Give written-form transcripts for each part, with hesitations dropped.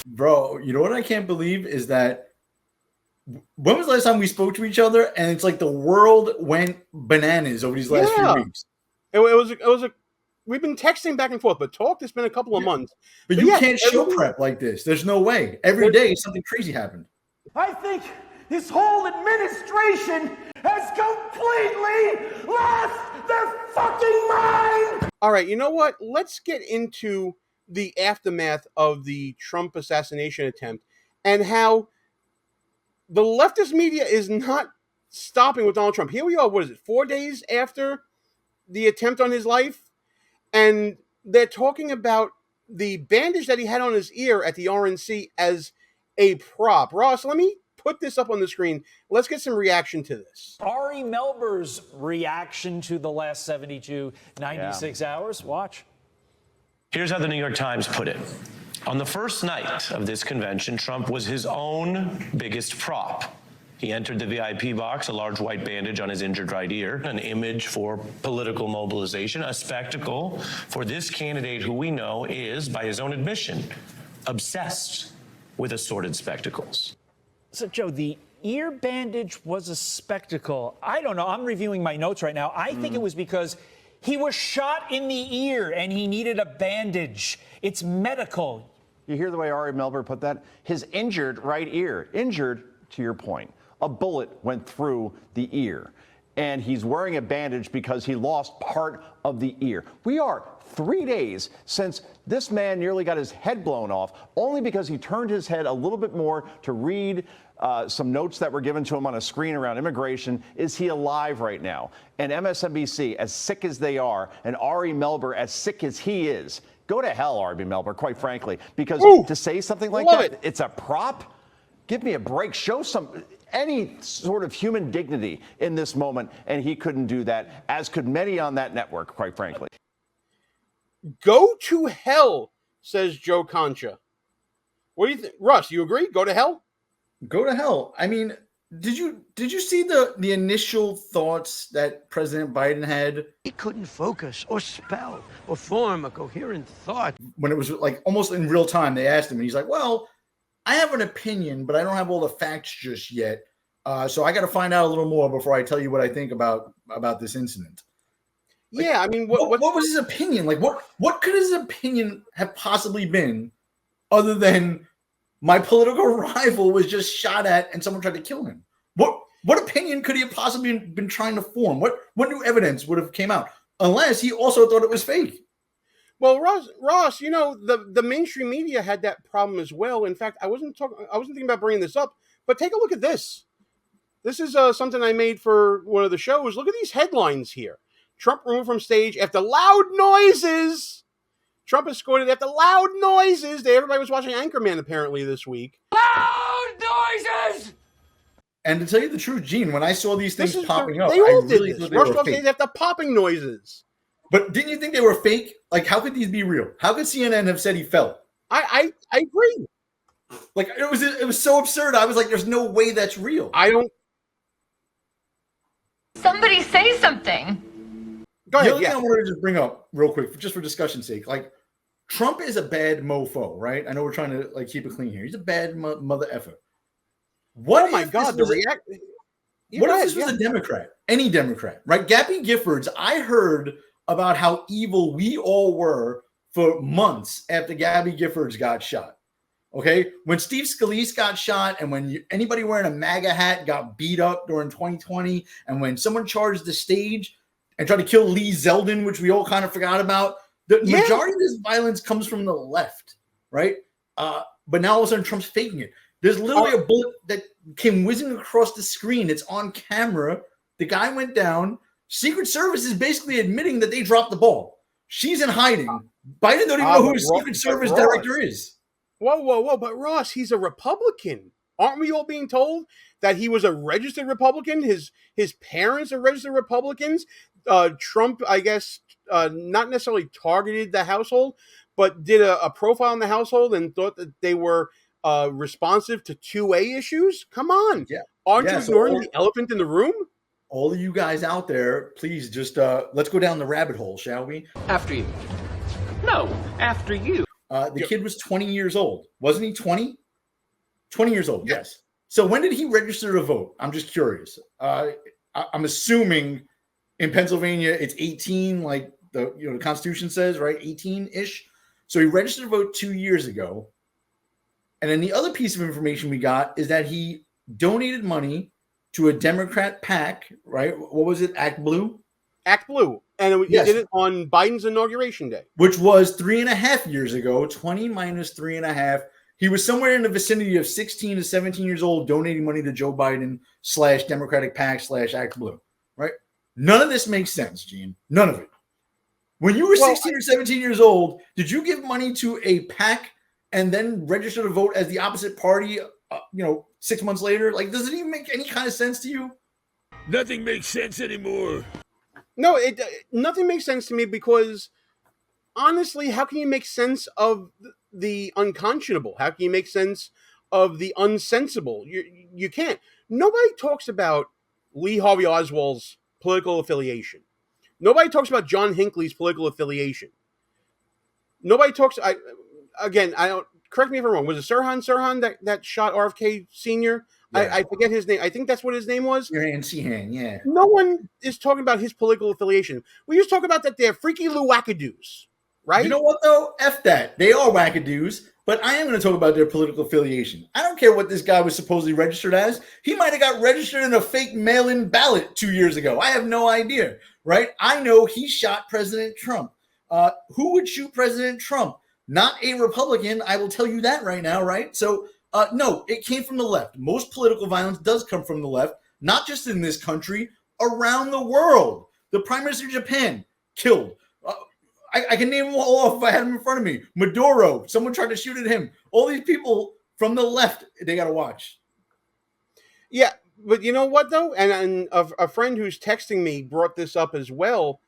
Bro, you know what I can't believe is that when was the last time we spoke to each other and it's like the world went bananas over these last few weeks? It was a we've been texting back and forth, but it's been a couple of months. But you can't show prep like this. There's no way. Every day something crazy happened. I think this whole administration has completely lost their fucking mind! All right, you know what? Let's get into the aftermath of the Trump assassination attempt and how the leftist media is not stopping with Donald Trump. Here we are, 4 days after the attempt on his life? And they're talking about the bandage that he had on his ear at the RNC as a prop. Ross, let me put this up on the screen. Let's get some reaction to this. Ari Melber's reaction to the last 72, 96 hours. Watch. Here's how the New York Times put it. On the first night of this convention, Trump was his own biggest prop. He entered the VIP box, a large white bandage on his injured right ear, an image for political mobilization, a spectacle for this candidate who we know is, by his own admission, obsessed with assorted spectacles. So, Joe, the ear bandage was a spectacle. I don't know. I'm reviewing my notes right now. I think it was because he was shot in the ear and he needed a bandage. It's medical. You hear the way Ari Melber put that? His injured right ear. Injured, to your point. A bullet went through the ear. And he's wearing a bandage because he lost part of the ear. We are 3 days since this man nearly got his head blown off, only because he turned his head a little bit more to read some notes that were given to him on a screen around immigration. Is he alive right now? And MSNBC, as sick as they are, and Ari Melber, as sick as he is, go to hell, Ari Melber, quite frankly, because to say something like that, it's a prop? Give me a break. Show any sort of human dignity in this moment, and he couldn't do that, as could many on that network, quite frankly. Go to hell, says Joe Concha. What do you think? Russ, you agree? Go to hell? Go to hell. I mean, did you see the initial thoughts that President Biden had? He couldn't focus or spell or form a coherent thought. When it was like almost in real time, they asked him, and he's like, well, I have an opinion, but I don't have all the facts just yet. So I got to find out a little more before I tell you what I think about this incident. Like, yeah, I mean, what was his opinion? Like, what could his opinion have possibly been other than my political rival was just shot at and someone tried to kill him? What opinion could he have possibly been trying to form? What new evidence would have came out? Unless he also thought it was fake. Well, Ross, you know, the mainstream media had that problem as well. In fact, I wasn't thinking about bringing this up, but take a look at this. This is something I made for one of the shows. Look at these headlines here. Trump removed from stage after loud noises. Trump escorted after loud noises. Everybody was watching Anchorman apparently this week. Loud noises! And to tell you the truth, Gene, when I saw these things popping up, they all I really did this. thought they were Rushed off fake. stage after popping noises. But didn't you think they were fake? Like, how could these be real? How could CNN have said he fell? I agree. Like, it was so absurd. I was like, there's no way that's real. Somebody say something. Go ahead. The other thing I wanted to just bring up real quick, just for discussion's sake, like, Trump is a bad mofo, right? I know we're trying to like keep it clean here. He's a bad mother effer. What? Oh my God! What if this was a Democrat? Any Democrat, right? Gabby Giffords. I heard about how evil we all were for months after Gabby Giffords got shot. Okay, when Steve Scalise got shot, and when anybody wearing a MAGA hat got beat up during 2020, and when someone charged the stage and tried to kill Lee Zeldin, which we all kind of forgot about. The majority of this violence comes from the left, right? But now all of a sudden Trump's faking it. There's literally a bullet that came whizzing across the screen. It's on camera. The guy went down. Secret Service is basically admitting that they dropped the ball. She's in hiding. Biden don't even know who his Secret Service director is. Whoa. But Ross, he's a Republican. Aren't we all being told that he was a registered Republican? His parents are registered Republicans. Trump, I guess, not necessarily targeted the household, but did a profile in the household and thought that they were responsive to 2A issues. Come on. Yeah. Aren't you ignoring the elephant in the room? All of you guys out there, please just let's go down the rabbit hole, shall we? After you. No, after you. The kid was 20 years old. Wasn't he 20? 20 years old, yes. So when did he register to vote? I'm just curious. I'm assuming in Pennsylvania it's 18, like the Constitution says, right? 18-ish. So he registered to vote 2 years ago. And then the other piece of information we got is that he donated money to a Democrat PAC, right? What was it? Act Blue? Act Blue. And he did it on Biden's inauguration day. Which was 3.5 years ago. 20 minus 3.5. He was somewhere in the vicinity of 16 to 17 years old donating money to Joe Biden / Democratic PAC / Act Blue, right? None of this makes sense, Gene. None of it. When you were 16 or 17 years old, did you give money to a PAC and then register to vote as the opposite party, 6 months later? Like, does it even make any kind of sense to you? Nothing makes sense anymore. No, nothing makes sense to me because, honestly, how can you make sense of the unconscionable? How can you make sense of the unsensible? You can't. Nobody talks about Lee Harvey Oswald's political affiliation. Nobody talks about John Hinckley's political affiliation. Nobody talks. I don't. Correct me if I'm wrong. Was it Sirhan that shot RFK Sr.? Yeah. I forget his name. I think that's what his name was. Sirhan, yeah. No one is talking about his political affiliation. We just talk about that they're freaky Lou wackadoos, right? You know what, though? F that. They are wackadoos, but I am going to talk about their political affiliation. I don't care what this guy was supposedly registered as. He might have got registered in a fake mail-in ballot 2 years ago. I have no idea, right? I know he shot President Trump. Who would shoot President Trump? Not a Republican. I will tell you that right now, right? So, no, it came from the left. Most political violence does come from the left, not just in this country, around the world. The Prime Minister of Japan killed. I can name them all off if I had them in front of me. Maduro, someone tried to shoot at him. All these people from the left, they got to watch. Yeah, but you know what, though? And a friend who's texting me brought this up as well.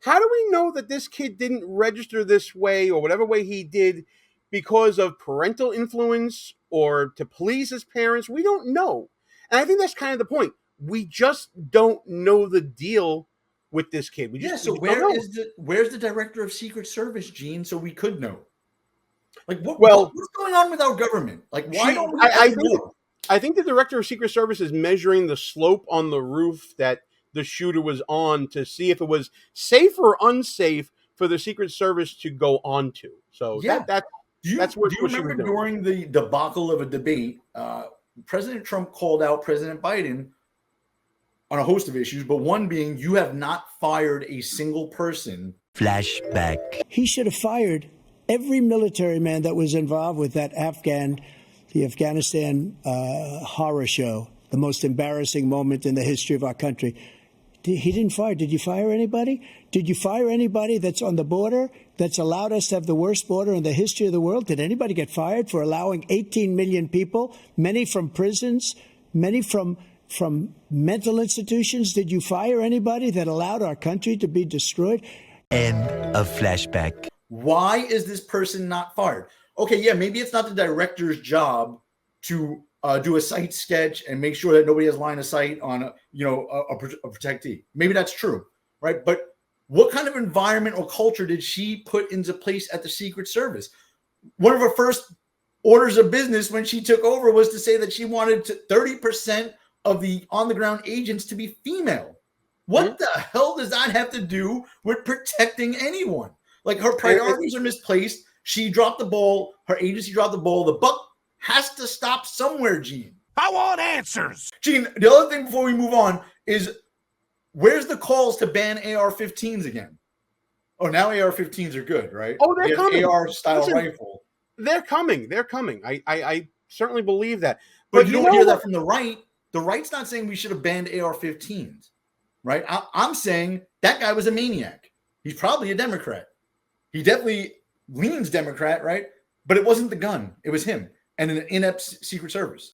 How do we know that this kid didn't register this way or whatever way he did because of parental influence or to please his parents? We don't know. And I think that's kind of the point. We just don't know the deal with this kid. So where's the director of Secret Service, Gene, so we could know? Like, what's going on with our government? Like, why don't we know? I think the director of Secret Service is measuring the slope on the roof that the shooter was on to see if it was safe or unsafe for the Secret Service to go onto. So that's what do you remember during the debacle of a debate, President Trump called out President Biden on a host of issues, but one being you have not fired a single person. Flashback. He should have fired every military man that was involved with the Afghanistan horror show, the most embarrassing moment in the history of our country. He didn't fire. Did you fire anybody? Did you fire anybody that's on the border that's allowed us to have the worst border in the history of the world? Did anybody get fired for allowing 18 million people, many from prisons, many from mental institutions? Did you fire anybody that allowed our country to be destroyed? End of flashback. Why is this person not fired? Okay, yeah, maybe it's not the director's job to do a site sketch and make sure that nobody has line of sight on a protectee. Maybe that's true, right? But what kind of environment or culture did she put into place at the Secret Service? One of her first orders of business when she took over was to say that she wanted 30% of the on-the-ground agents to be female. What the hell does that have to do with protecting anyone? Like, her priorities are misplaced. She dropped the ball. Her agency dropped the ball. The buck has to stop somewhere, Gene. I want answers. Gene, the other thing before we move on is where's the calls to ban AR-15s again? Oh, now AR-15s are good, right? Oh, they're coming. AR-style rifle. They're coming. They're coming. I certainly believe that. But you don't hear that from the right. The right's not saying we should have banned AR-15s, right? I'm saying that guy was a maniac. He's probably a Democrat. He definitely leans Democrat, right? But it wasn't the gun. It was him and an inept Secret Service.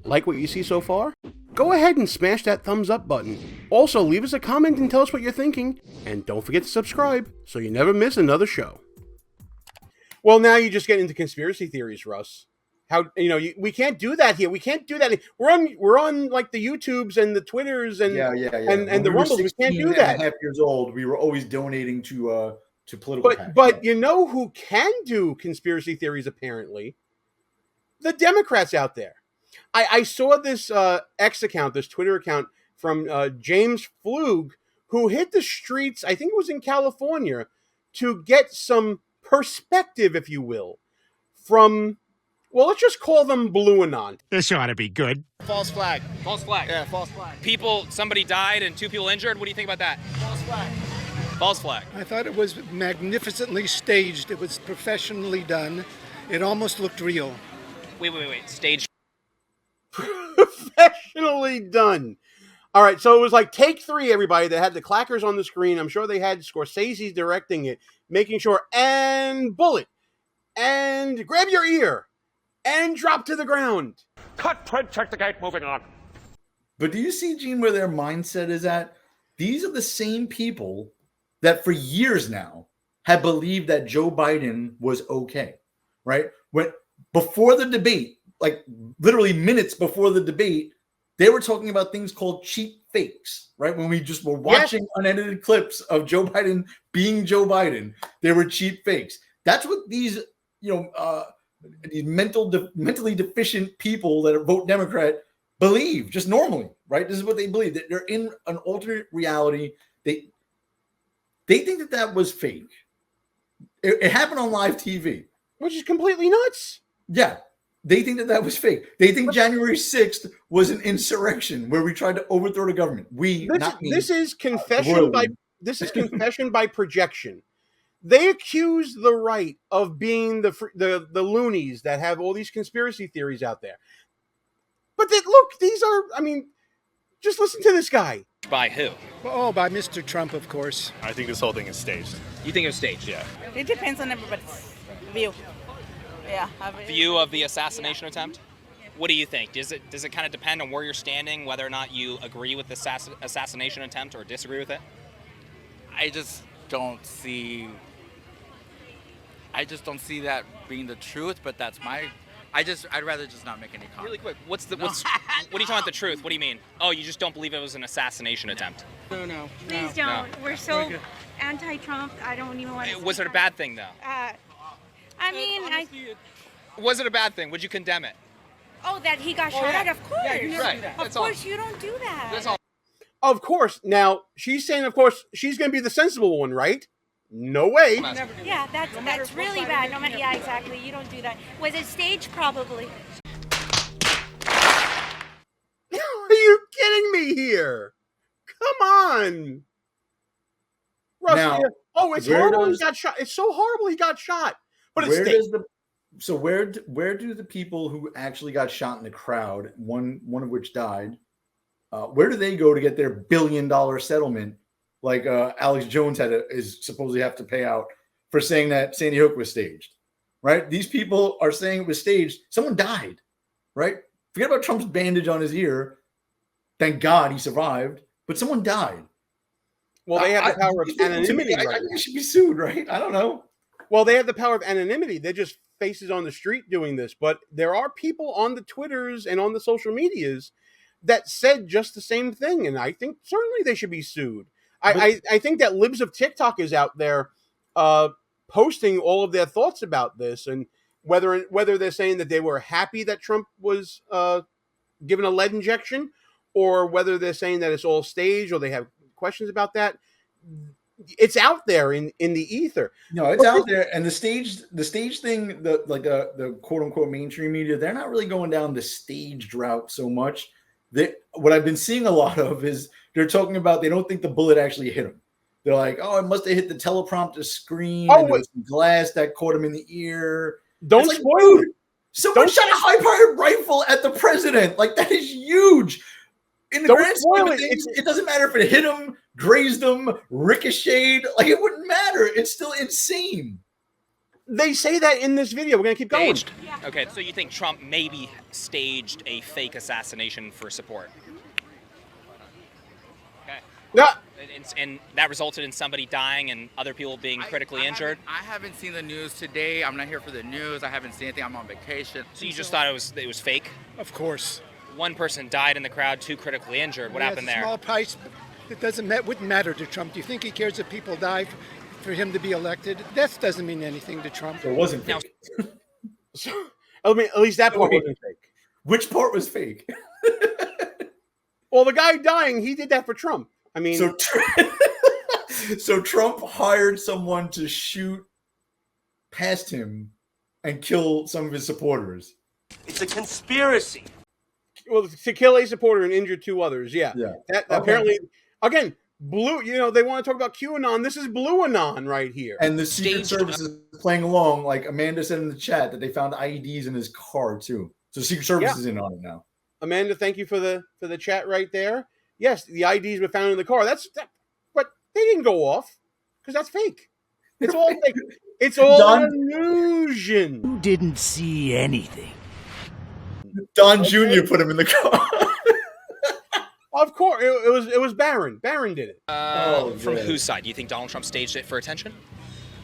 Like what you see so far? Go ahead and smash that thumbs up button. Also, leave us a comment and tell us what you're thinking. And don't forget to subscribe so you never miss another show. Well, now you just get into conspiracy theories, Russ. How we can't do that here. We can't do that. We're on like the YouTubes and the Twitters and and the Rumbles. We can't do that. 1.5 years old, we were always donating to to political PACs. But you know who can do conspiracy theories, apparently? The Democrats out there. I saw this X account, this Twitter account from James Flug, who hit the streets, I think it was in California, to get some perspective, if you will, from, well, let's just call them Blue Anon. This ought to be good. False flag. False flag. Yeah, false flag. Somebody died and 2 people injured. What do you think about that? False flag. False flag. I thought it was magnificently staged. It was professionally done. It almost looked real. Wait. Staged. Professionally done. All right, so it was like take 3, everybody. They had the clackers on the screen. I'm sure they had Scorsese directing it, making sure, and bullet, and grab your ear, and drop to the ground. Cut, Fred, check the gate, moving on. But do you see, Gene, where their mindset is at? These are the same people that for years now have believed that Joe Biden was okay, right? When before the debate, like literally minutes before the debate, they were talking about things called cheap fakes, right? When we just were watching unedited clips of Joe Biden being Joe Biden, they were cheap fakes. That's what these, these mentally deficient people that vote Democrat believe, just normally, right? This is what they believe, that they're in an alternate reality. They think that was fake. It happened on live TV, which is completely nuts. Yeah. They think that was fake. They think January 6th was an insurrection where we tried to overthrow the government. This is confession by projection. They accuse the right of being the loonies that have all these conspiracy theories out there. But these are, just listen to this guy. By who? Oh, by Mr. Trump, of course. I think this whole thing is staged. You think it was staged? Yeah. It depends on everybody's view. Yeah. View of the assassination attempt? What do you think? Does it kind of depend on where you're standing, whether or not you agree with the assassination attempt or disagree with it? I just don't see that being the truth, but that's I'd rather just not make any comment. Really quick, what are you talking about the truth? What do you mean? Oh, you just don't believe it was an assassination attempt? No. Please don't. No. We're so anti-Trump. I don't even want to. Was it a bad thing, though? Was it a bad thing? Would you condemn it? Oh, that he got shot at? Of course. Yeah, right. Of course, you don't do that. That's all. Of course. Now, she's saying, of course, she's going to be the sensible one, right? No way. Yeah, that's really bad. Yeah, exactly. You don't do that. Was it staged? Probably. Are you kidding me here? Come on. Russell, it's horrible he got shot. It's so horrible he got shot. But where do the people who actually got shot in the crowd, one of which died, where do they go to get their $1 billion settlement? Like Alex Jones is supposedly have to pay out for saying that Sandy Hook was staged, right? These people are saying it was staged. Someone died, right? Forget about Trump's bandage on his ear. Thank God he survived, but someone died. Well, they have the power of anonymity. I think they should be sued, right? I don't know. Well, they have the power of anonymity. They're just faces on the street doing this. But there are people on the Twitters and on the social medias that said just the same thing. And I think certainly they should be sued. I think that Libs of TikTok is out there posting all of their thoughts about this, and whether they're saying that they were happy that Trump was given a lead injection, or whether they're saying that it's all staged, or they have questions about that. It's out there in the ether. No, it's out there, and the stage thing, the quote unquote mainstream media, they're not really going down the staged route so much. What I've been seeing a lot of is they're talking about they don't think the bullet actually hit him. They're like, oh, it must have hit the teleprompter screen. Oh, and there was some glass that caught him in the ear. Don't spoil it. Someone shot a high-powered rifle at the president. Like, that is huge. In the grand scheme of things, it doesn't matter if it hit him, grazed him, ricocheted. Like, it wouldn't matter. It's still insane. They say that in this video. We're going to keep going. Yeah. Okay, so you think Trump maybe staged a fake assassination for support? Okay. Yeah. And that resulted in somebody dying and other people being critically injured? I haven't seen the news today. I'm not here for the news. I haven't seen anything. I'm on vacation. So you just thought it was fake? Of course. One person died in the crowd, 2 critically injured. What happened there? Small price. It wouldn't matter to Trump. Do you think he cares if people die for him to be elected. That doesn't mean anything to Trump. So it wasn't fake. I mean, at least that part wasn't fake. Which part was fake? Well, the guy dying, he did that for Trump. I mean, so Trump hired someone to shoot past him and kill some of his supporters. It's a conspiracy. Well, to kill a supporter and injure 2 others. Yeah. That apparently, again, blue. You know, they want to talk about QAnon. This is Blue Anon right here. And the Secret Service is playing along. Like Amanda said in the chat that they found IEDs in his car too. So Secret Service is in on it now. Amanda, thank you for the chat right there. Yes, the IEDs were found in the car. But they didn't go off because that's fake. It's all fake. It's all an illusion. You didn't see anything. Don Jr. put him in the car. Of course, it was Barron. Barron did it. From whose side? Do you think Donald Trump staged it for attention?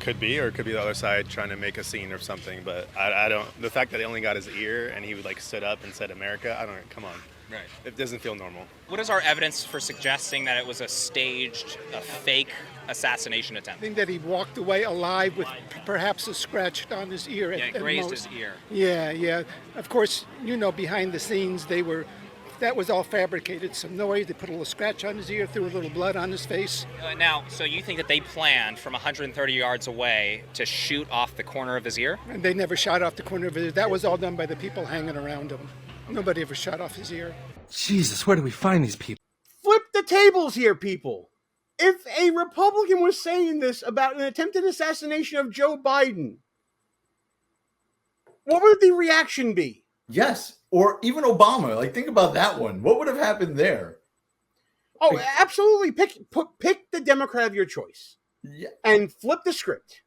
Could be, or it could be the other side trying to make a scene or something. But I don't. The fact that they only got his ear and he would like stood up and said America. I don't. Come on. Right. It doesn't feel normal. What is our evidence for suggesting that it was a fake assassination attempt? I think that he walked away alive with perhaps a scratch on his ear. Yeah, it grazed his ear. Yeah. Of course, behind the scenes, that was all fabricated. Some noise, they put a little scratch on his ear, threw a little blood on his face. Now, so you think that they planned from 130 yards away to shoot off the corner of his ear? And they never shot off the corner of his ear. That was all done by the people hanging around him. Nobody ever shot off his ear. Jesus, where do we find these people? Flip the tables here, people. If a Republican was saying this about an attempted assassination of Joe Biden, what would the reaction be? Yes. Or even Obama. Like, think about that one. What would have happened there? Oh, absolutely. Pick the Democrat of your choice. Yeah. And flip the script.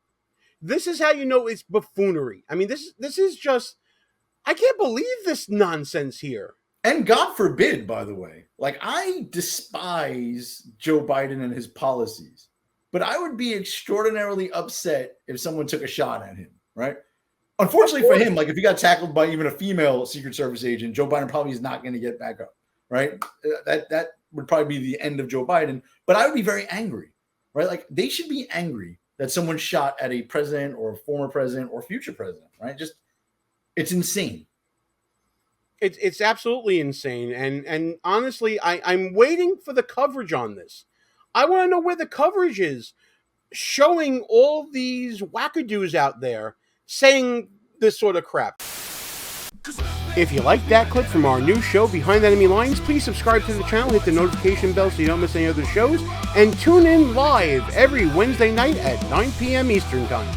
This is how you know it's buffoonery. I mean, this is just... I can't believe this nonsense here. And God forbid, by the way, like I despise Joe Biden and his policies, but I would be extraordinarily upset if someone took a shot at him, right? Unfortunately for him, like if he got tackled by even a female Secret Service agent, Joe Biden probably is not going to get back up, right? That would probably be the end of Joe Biden, but I would be very angry, right? Like they should be angry that someone shot at a president or a former president or future president, right? Just it's insane. It's absolutely insane. And honestly, I'm waiting for the coverage on this. I want to know where the coverage is showing all these wackadoos out there saying this sort of crap. If you like that clip from our new show, Behind Enemy Lines, please subscribe to the channel, hit the notification bell so you don't miss any other shows, and tune in live every Wednesday night at 9 p.m. Eastern Time.